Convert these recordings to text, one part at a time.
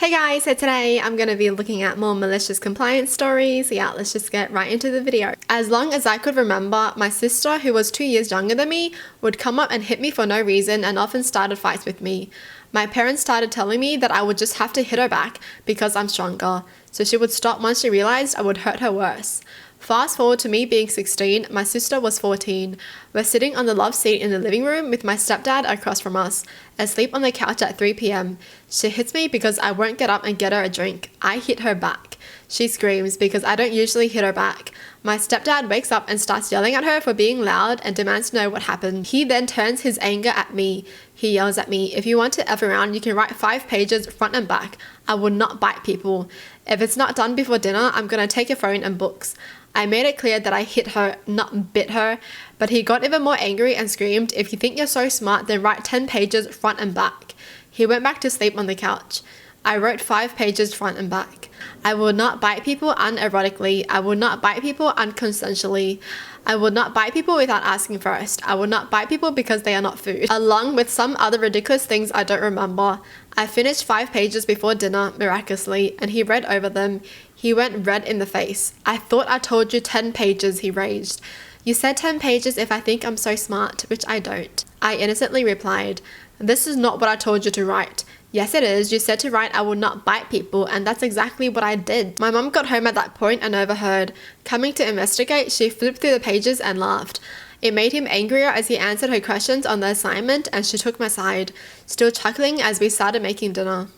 Hey guys, so today I'm going to be looking at more malicious compliance stories. Yeah, let's just get right into the video. As long as I could remember, my sister, who was 2 years younger than me, would come up and hit me for no reason and often started fights with me. My parents started telling me that I would just have to hit her back because I'm stronger, so she would stop once she realized I would hurt her worse. Fast forward to me being 16, my sister was 14. We're sitting on the love seat in the living room with my stepdad across from us, asleep on the couch at 3 p.m. She hits me because I won't get up and get her a drink. I hit her back. She screams because I don't usually hit her back. My stepdad wakes up and starts yelling at her for being loud and demands to know what happened. He then turns his anger at me. He yells at me, "If you want to F around, you can write 5 pages front and back. I will not bite people. If it's not done before dinner, I'm gonna take your phone and books." I made it clear that I hit her, not bit her, but he got even more angry and screamed, "If you think you're so smart, then write 10 pages front and back." He went back to sleep on the couch. I wrote 5 pages front and back. I will not bite people unerotically. I will not bite people unconsensually. I will not bite people without asking first. I will not bite people because they are not food. Along with some other ridiculous things I don't remember. I finished 5 pages before dinner, miraculously, and he read over them. He went red in the face. "I thought I told you 10 pages, he raged. "You said 10 pages if I think I'm so smart, which I don't." I innocently replied, "This is not what I told you to write." "Yes, it is. You said to write I will not bite people, and that's exactly what I did." My mum got home at that point and overheard. Coming to investigate, she flipped through the pages and laughed. It made him angrier as he answered her questions on the assignment, and she took my side, still chuckling as we started making dinner.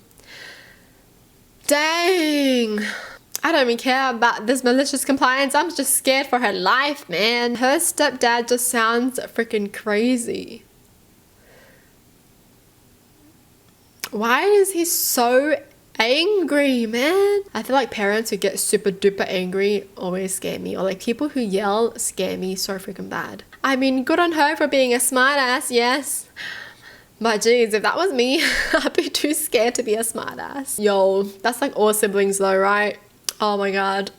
Dang! I don't even care about this malicious compliance. I'm just scared for her life, man. Her stepdad just sounds freaking crazy. Why is he so angry, man? I feel like parents who get super duper angry always scare me, or like people who yell scare me so freaking bad. I mean, good on her for being a smart ass, yes. But geez, if that was me, I'd be too scared to be a smart ass. Yo, that's like all siblings though, right? Oh my god.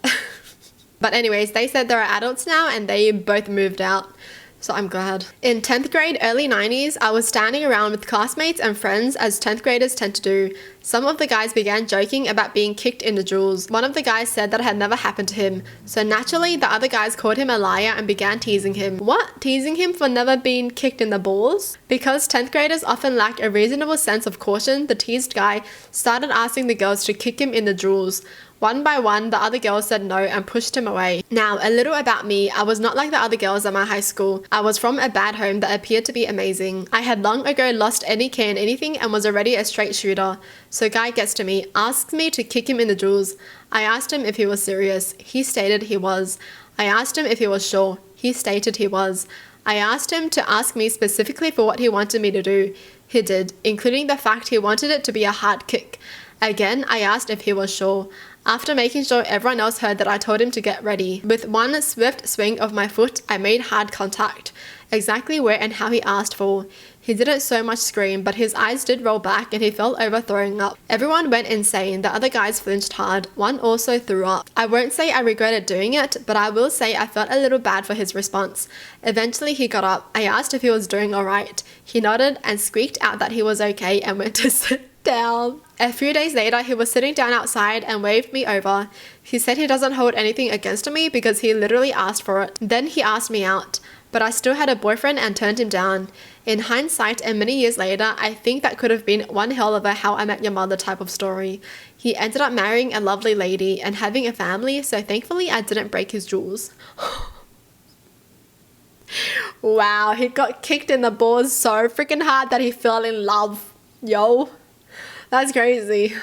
But anyways, they said they're adults now and they both moved out. So I'm glad. In 10th grade, early 90s, I was standing around with classmates and friends as 10th graders tend to do. Some of the guys began joking about being kicked in the jewels. One of the guys said that it had never happened to him. So naturally, the other guys called him a liar and began teasing him. What? Teasing him for never being kicked in the balls? Because 10th graders often lack a reasonable sense of caution, the teased guy started asking the girls to kick him in the jewels. One by one, the other girls said no and pushed him away. Now, a little about me. I was not like the other girls at my high school. I was from a bad home that appeared to be amazing. I had long ago lost any care in anything and was already a straight shooter. So guy gets to me, asks me to kick him in the jewels. I asked him if he was serious. He stated he was. I asked him if he was sure. He stated he was. I asked him to ask me specifically for what he wanted me to do. He did, including the fact he wanted it to be a hard kick. Again, I asked if he was sure. After making sure everyone else heard that, I told him to get ready. With one swift swing of my foot, I made hard contact. Exactly where and how he asked for. He didn't so much scream, but his eyes did roll back and he fell over throwing up. Everyone went insane. The other guys flinched hard. One also threw up. I won't say I regretted doing it, but I will say I felt a little bad for his response. Eventually he got up. I asked if he was doing alright. He nodded and squeaked out that he was okay and went to sit down. A few days later, he was sitting down outside and waved me over. He said he doesn't hold anything against me because he literally asked for it. Then he asked me out, but I still had a boyfriend and turned him down. In hindsight and many years later, I think that could have been one hell of a How I Met Your Mother type of story. He ended up marrying a lovely lady and having a family, so thankfully I didn't break his jewels. Wow, he got kicked in the balls so freaking hard that he fell in love. Yo. That's crazy.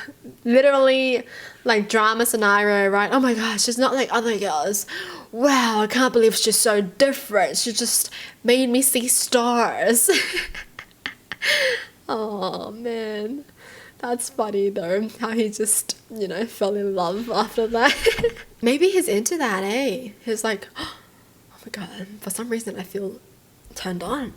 Literally, like drama scenario, right? Oh my gosh, she's not like other girls. Wow, I can't believe she's so different. She just made me see stars. Oh man. That's funny though, how he just, fell in love after that. Maybe he's into that, eh? He's like, oh my god, for some reason I feel turned on.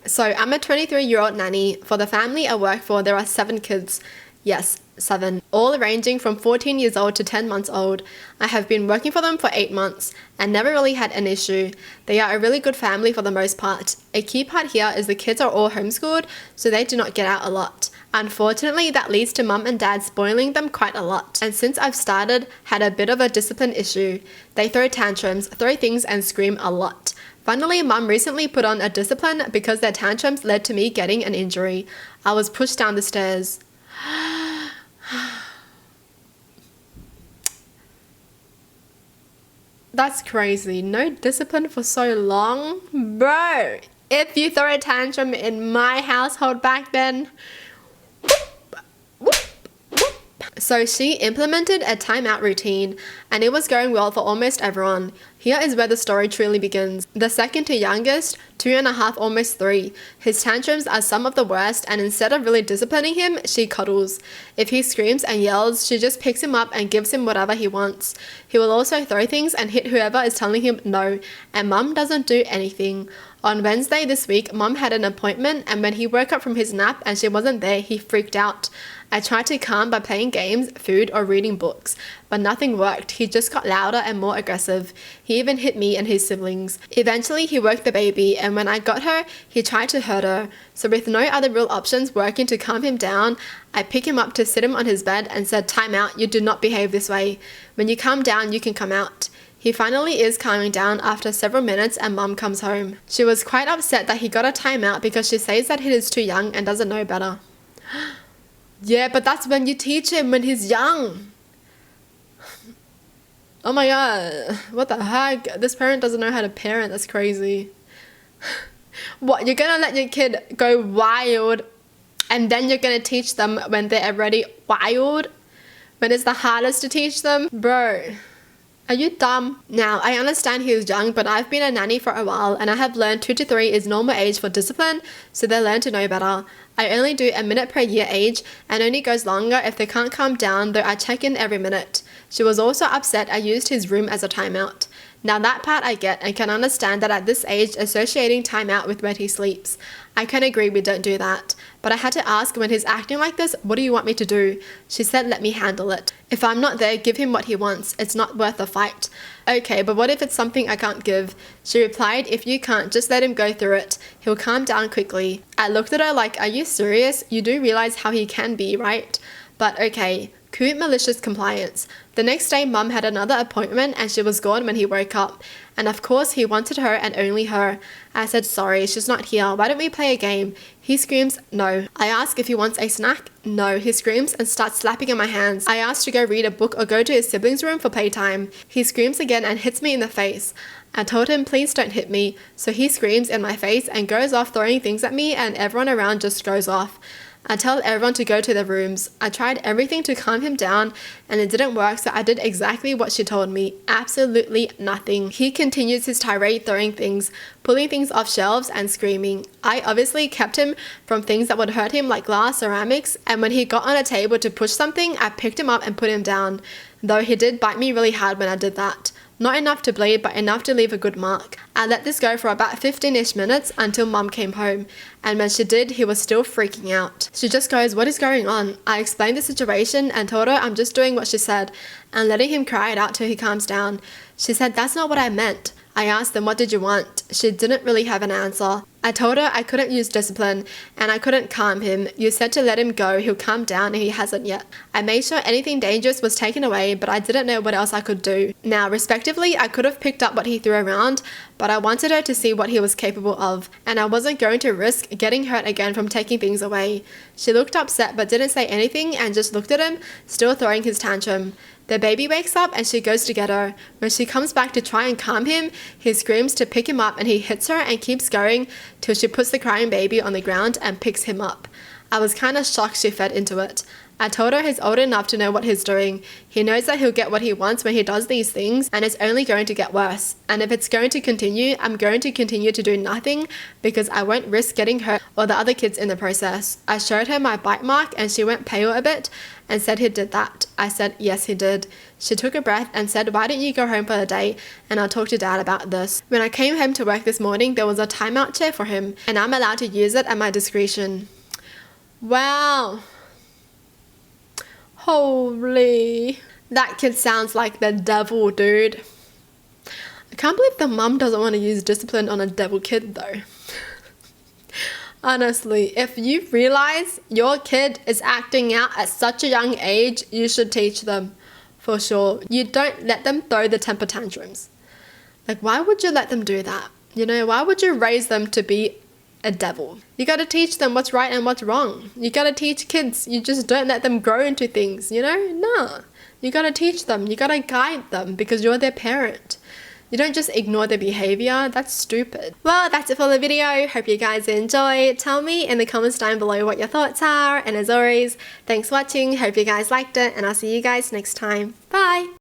So I'm a 23-year-old nanny. For the family I work for, there are 7 kids. Yes, 7. All ranging from 14 years old to 10 months old. I have been working for them for 8 months and never really had an issue. They are a really good family for the most part. A key part here is the kids are all homeschooled, so they do not get out a lot. Unfortunately, that leads to mum and dad spoiling them quite a lot. And since I've started, had a bit of a discipline issue. They throw tantrums, throw things and scream a lot. Finally, mum recently put on a discipline because their tantrums led to me getting an injury. I was pushed down the stairs. That's crazy. No discipline for so long? Bro, if you throw a tantrum in my household back then, so she implemented a timeout routine and it was going well for almost everyone. Here is where the story truly begins. The second to youngest, 2.5, almost 3. His tantrums are some of the worst, and instead of really disciplining him, she cuddles. If he screams and yells, she just picks him up and gives him whatever he wants. He will also throw things and hit whoever is telling him no, and mum doesn't do anything. On Wednesday this week, mum had an appointment, and when he woke up from his nap and she wasn't there, he freaked out. I tried to calm by playing games, food, or reading books, but nothing worked. He just got louder and more aggressive. He even hit me and his siblings. Eventually, he woke the baby, and when I got her, he tried to hurt her. So with no other real options working to calm him down, I picked him up to sit him on his bed and said, "Time out, you do not behave this way. When you calm down, you can come out." He finally is calming down after several minutes and mum comes home. She was quite upset that he got a timeout because she says that he is too young and doesn't know better. Yeah, but that's when you teach him, when he's young. Oh my god, what the heck? This parent doesn't know how to parent, that's crazy. What, you're gonna let your kid go wild and then you're gonna teach them when they're already wild? When it's the hardest to teach them? Bro, are you dumb? Now, I understand he is young, but I've been a nanny for a while and I have learned 2 to 3 is normal age for discipline, so they learn to know better. I only do a minute per year age and only goes longer if they can't calm down, though I check in every minute. She was also upset I used his room as a timeout. Now that part I get and can understand that at this age associating timeout with when he sleeps. I can agree we don't do that. But I had to ask, when he's acting like this, what do you want me to do? She said let me handle it. If I'm not there, give him what he wants. It's not worth the fight. Okay, but what if it's something I can't give? She replied, if you can't, just let him go through it. He'll calm down quickly. I looked at her like, are you serious? You do realize how he can be, right? But okay. Cute malicious compliance. The next day, mum had another appointment and she was gone when he woke up. And of course, he wanted her and only her. I said, sorry, she's not here. Why don't we play a game? He screams, no. I ask if he wants a snack. No. He screams and starts slapping at my hands. I ask to go read a book or go to his siblings' room for playtime. He screams again and hits me in the face. I told him, please don't hit me. So he screams in my face and goes off throwing things at me, and everyone around just goes off. I tell everyone to go to their rooms. I tried everything to calm him down and it didn't work, so I did exactly what she told me. Absolutely nothing. He continues his tirade, throwing things, pulling things off shelves and screaming. I obviously kept him from things that would hurt him like glass, ceramics, and when he got on a table to push something, I picked him up and put him down. Though he did bite me really hard when I did that. Not enough to bleed, but enough to leave a good mark. I let this go for about 15-ish minutes until mum came home, and when she did, he was still freaking out. She just goes, what is going on? I explained the situation and told her I'm just doing what she said and letting him cry it out till he calms down. She said, that's not what I meant. I asked them, what did you want? She didn't really have an answer. I told her I couldn't use discipline and I couldn't calm him. You said to let him go, he'll calm down, and he hasn't yet. I made sure anything dangerous was taken away, but I didn't know what else I could do. Now, respectively, I could have picked up what he threw around, but I wanted her to see what he was capable of, and I wasn't going to risk getting hurt again from taking things away. She looked upset but didn't say anything and just looked at him, still throwing his tantrum. The baby wakes up and she goes to get her. When she comes back to try and calm him, he screams to pick him up and he hits her and keeps going till she puts the crying baby on the ground and picks him up. I was kind of shocked she fed into it. I told her he's old enough to know what he's doing. He knows that he'll get what he wants when he does these things, and it's only going to get worse. And if it's going to continue, I'm going to continue to do nothing because I won't risk getting hurt or the other kids in the process. I showed her my bite mark and she went pale a bit and said he did that. I said, yes, he did. She took a breath and said, why don't you go home for the day and I'll talk to dad about this. When I came home to work this morning, there was a timeout chair for him and I'm allowed to use it at my discretion. Wow. Holy. That kid sounds like the devil, dude. I can't believe the mum doesn't want to use discipline on a devil kid though. Honestly, if you realize your kid is acting out at such a young age, you should teach them. For sure. You don't let them throw the temper tantrums. Like, why would you let them do that? You know, why would you raise them to be a devil? You gotta teach them what's right and what's wrong. You gotta teach kids. You just don't let them grow into things, you know? No. You gotta teach them. You gotta guide them because you're their parent. You don't just ignore their behavior. That's stupid. Well, that's it for the video. Hope you guys enjoyed. Tell me in the comments down below what your thoughts are. And as always, thanks for watching. Hope you guys liked it. And I'll see you guys next time. Bye.